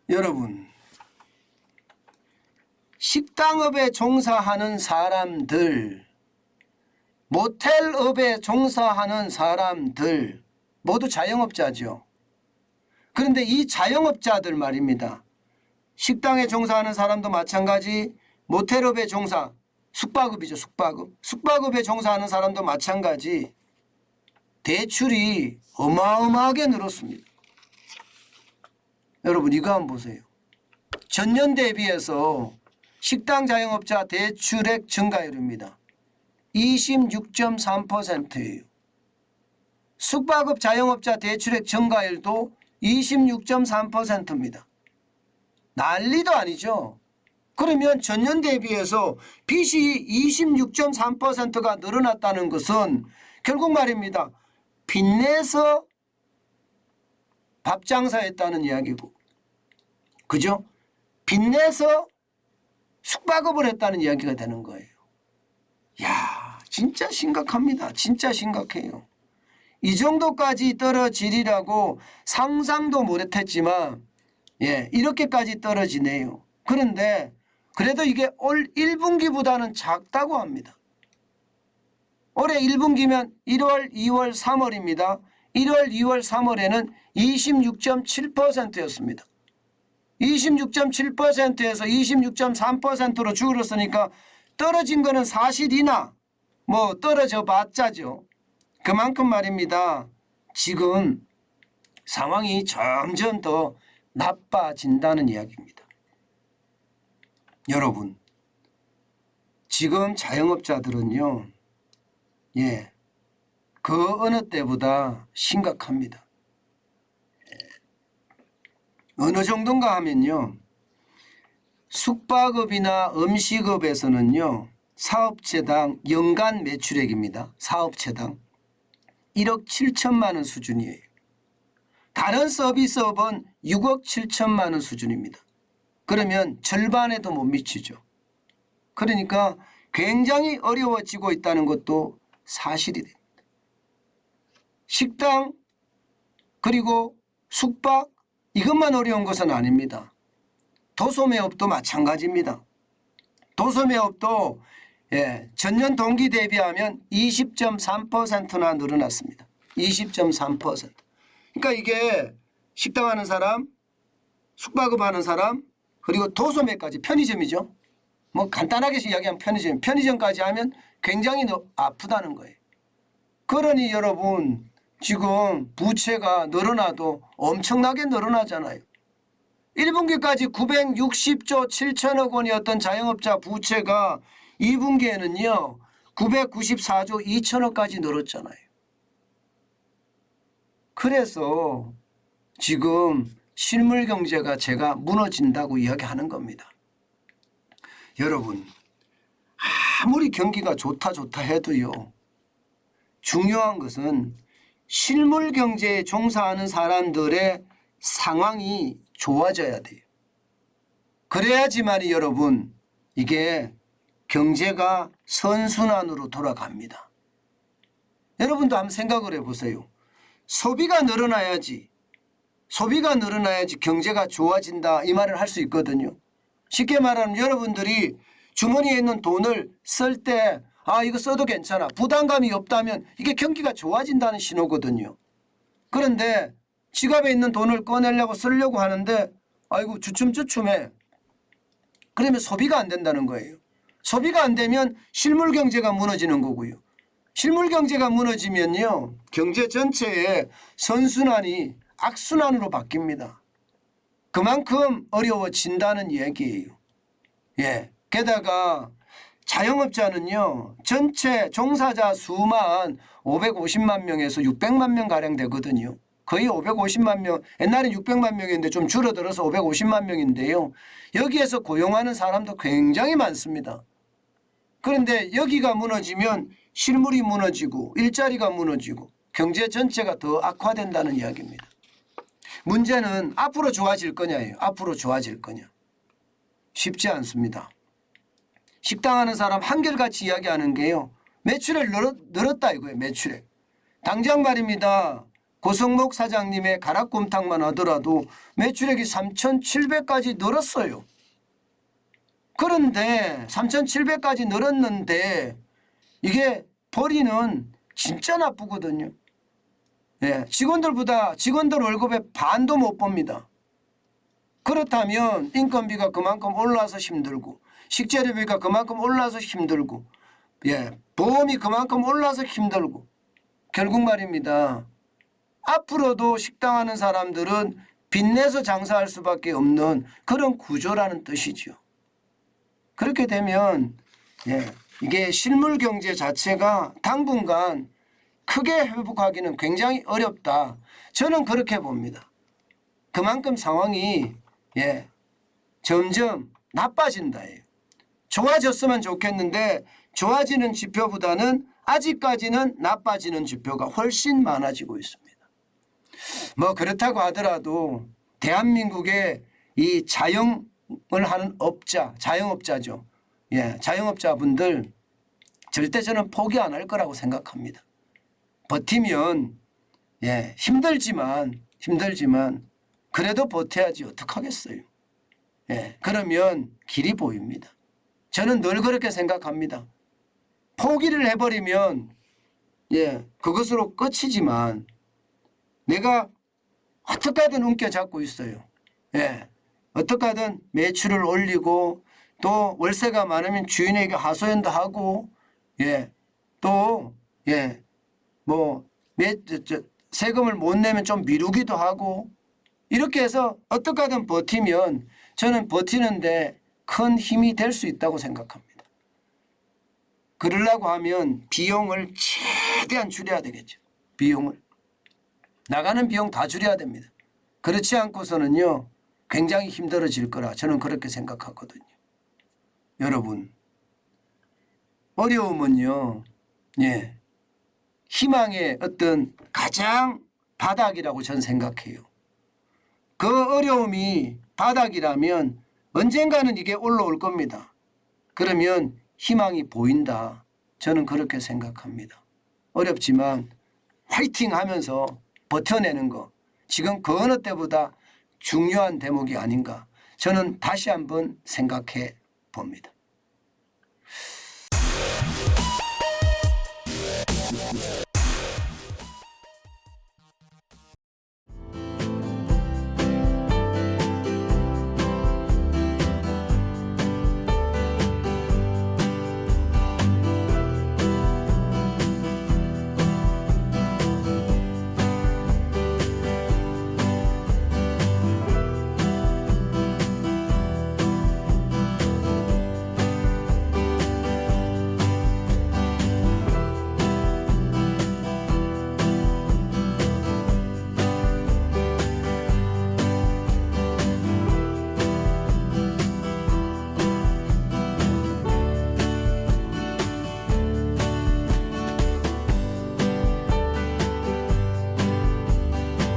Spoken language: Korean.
여러분, 식당업에 종사하는 사람들, 모텔업에 종사하는 사람들 모두 자영업자죠. 그런데 이 자영업자들 말입니다. 식당에 종사하는 사람도 마찬가지, 모텔업에 종사, 숙박업이죠. 숙박업에 종사하는 사람도 마찬가지 대출이 어마어마하게 늘었습니다. 여러분 이거 한번 보세요. 전년 대비해서 식당 자영업자 대출액 증가율입니다. 26.3%예요. 숙박업 자영업자 대출액 증가율도 26.3%입니다. 난리도 아니죠. 그러면 전년 대비해서 빚이 26.3%가 늘어났다는 것은 결국 말입니다. 빚내서 밥장사했다는 이야기고, 그죠? 빚내서 숙박업을 했다는 이야기가 되는 거예요. 야, 진짜 심각합니다. 진짜 심각해요. 이 정도까지 떨어지리라고 상상도 못했지만 이렇게까지 떨어지네요. 그런데 그래도 이게 올 1분기보다는 작다고 합니다. 올해 1분기면 1월, 2월, 3월입니다. 1월, 2월, 3월에는 26.7%였습니다. 26.7%에서 26.3%로 줄었으니까 떨어진 거는 사실이나 뭐 떨어져 봤자죠. 그만큼 말입니다. 지금 상황이 점점 더 나빠진다는 이야기입니다. 여러분, 지금 자영업자들은요, 그 어느 때보다 심각합니다. 어느 정도인가 하면요, 숙박업이나 음식업에서는요, 사업체당 연간 매출액입니다. 사업체당 1억 7천만 원 수준이에요. 다른 서비스업은 6억 7천만 원 수준입니다. 그러면 절반에도 못 미치죠. 그러니까 굉장히 어려워지고 있다는 것도 사실이 됩니다. 식당 그리고 숙박 이것만 어려운 것은 아닙니다. 도소매업도 마찬가지입니다. 도소매업도 전년 동기 대비하면 20.3%나 늘어났습니다. 20.3%. 그러니까 이게 식당 하는 사람, 숙박업 하는 사람, 그리고 도소매까지 편의점이죠. 뭐 간단하게 이야기하면 편의점까지 하면 굉장히 아프다는 거예요. 그러니 여러분 지금 부채가 늘어나도 엄청나게 늘어나잖아요. 1분기까지 960조 7천억 원이었던 자영업자 부채가 2분기에는요 994조 2천억까지 늘었잖아요. 그래서 지금 실물 경제가 제가 무너진다고 이야기하는 겁니다. 여러분 아무리 경기가 좋다 해도요, 중요한 것은 실물 경제에 종사하는 사람들의 상황이 좋아져야 돼요. 그래야지만이 여러분 이게 경제가 선순환으로 돌아갑니다. 여러분도 한번 생각을 해보세요. 소비가 늘어나야지 경제가 좋아진다 이 말을 할 수 있거든요. 쉽게 말하면 여러분들이 주머니에 있는 돈을 쓸 때 이거 써도 괜찮아, 부담감이 없다면 이게 경기가 좋아진다는 신호거든요. 그런데 지갑에 있는 돈을 꺼내려고 쓰려고 하는데 아이고 주춤주춤해. 그러면 소비가 안 된다는 거예요. 소비가 안 되면 실물 경제가 무너지는 거고요. 실물 경제가 무너지면요 경제 전체의 선순환이 악순환으로 바뀝니다. 그만큼 어려워진다는 얘기예요. 게다가 자영업자는요 전체 종사자 수만 550만 명에서 600만 명 가량 되거든요. 거의 550만 명, 옛날엔 600만 명인데 좀 줄어들어서 550만 명인데요. 여기에서 고용하는 사람도 굉장히 많습니다. 그런데 여기가 무너지면 실물이 무너지고 일자리가 무너지고 경제 전체가 더 악화된다는 이야기입니다. 문제는 앞으로 좋아질 거냐예요. 앞으로 좋아질 거냐. 쉽지 않습니다. 식당 하는 사람 한결같이 이야기하는 게요, 매출을 늘었다 이거예요. 매출액. 당장 말입니다. 고성목 사장님의 가락곰탕만 하더라도 매출액이 3,700까지 늘었어요. 그런데 3,700까지 늘었는데 이게 벌이는 진짜 나쁘거든요. 예, 직원들 월급의 반도 못 봅니다. 그렇다면 인건비가 그만큼 올라서 힘들고 식재료비가 그만큼 올라서 힘들고 예, 보험이 그만큼 올라서 힘들고 결국 말입니다. 앞으로도 식당 하는 사람들은 빚내서 장사할 수밖에 없는 그런 구조라는 뜻이죠. 그렇게 되면 예, 이게 실물 경제 자체가 당분간 크게 회복하기는 굉장히 어렵다. 저는 그렇게 봅니다. 그만큼 상황이 예, 점점 나빠진다예요. 좋아졌으면 좋겠는데 좋아지는 지표보다는 아직까지는 나빠지는 지표가 훨씬 많아지고 있습니다. 뭐 그렇다고 하더라도 대한민국의 이 자영을 하는 업자, 자영업자죠. 예, 자영업자분들 절대 저는 포기 안 할 거라고 생각합니다. 버티면 예, 힘들지만 그래도 버텨야지 어떡하겠어요. 예, 그러면 길이 보입니다. 저는 늘 그렇게 생각합니다. 포기를 해버리면 예, 그것으로 끝이지만 내가 어떻게든 움켜잡고 있어요. 예, 어떻게든 매출을 올리고 또 월세가 많으면 주인에게 하소연도 하고 예, 또 예, 뭐 세금을 못 내면 좀 미루기도 하고 이렇게 해서 어떻게든 버티면 저는 버티는데 큰 힘이 될 수 있다고 생각합니다. 그러려고 하면 비용을 최대한 줄여야 되겠죠. 비용을. 나가는 비용 다 줄여야 됩니다. 그렇지 않고서는요 굉장히 힘들어질 거라 저는 그렇게 생각하거든요. 여러분 어려움은요 예, 희망의 어떤 가장 바닥이라고 저는 생각해요. 그 어려움이 바닥이라면 언젠가는 이게 올라올 겁니다. 그러면 희망이 보인다. 저는 그렇게 생각합니다. 어렵지만 화이팅 하면서 버텨내는 거 지금 그 어느 때보다 중요한 대목이 아닌가 저는 다시 한번 생각해 봅니다.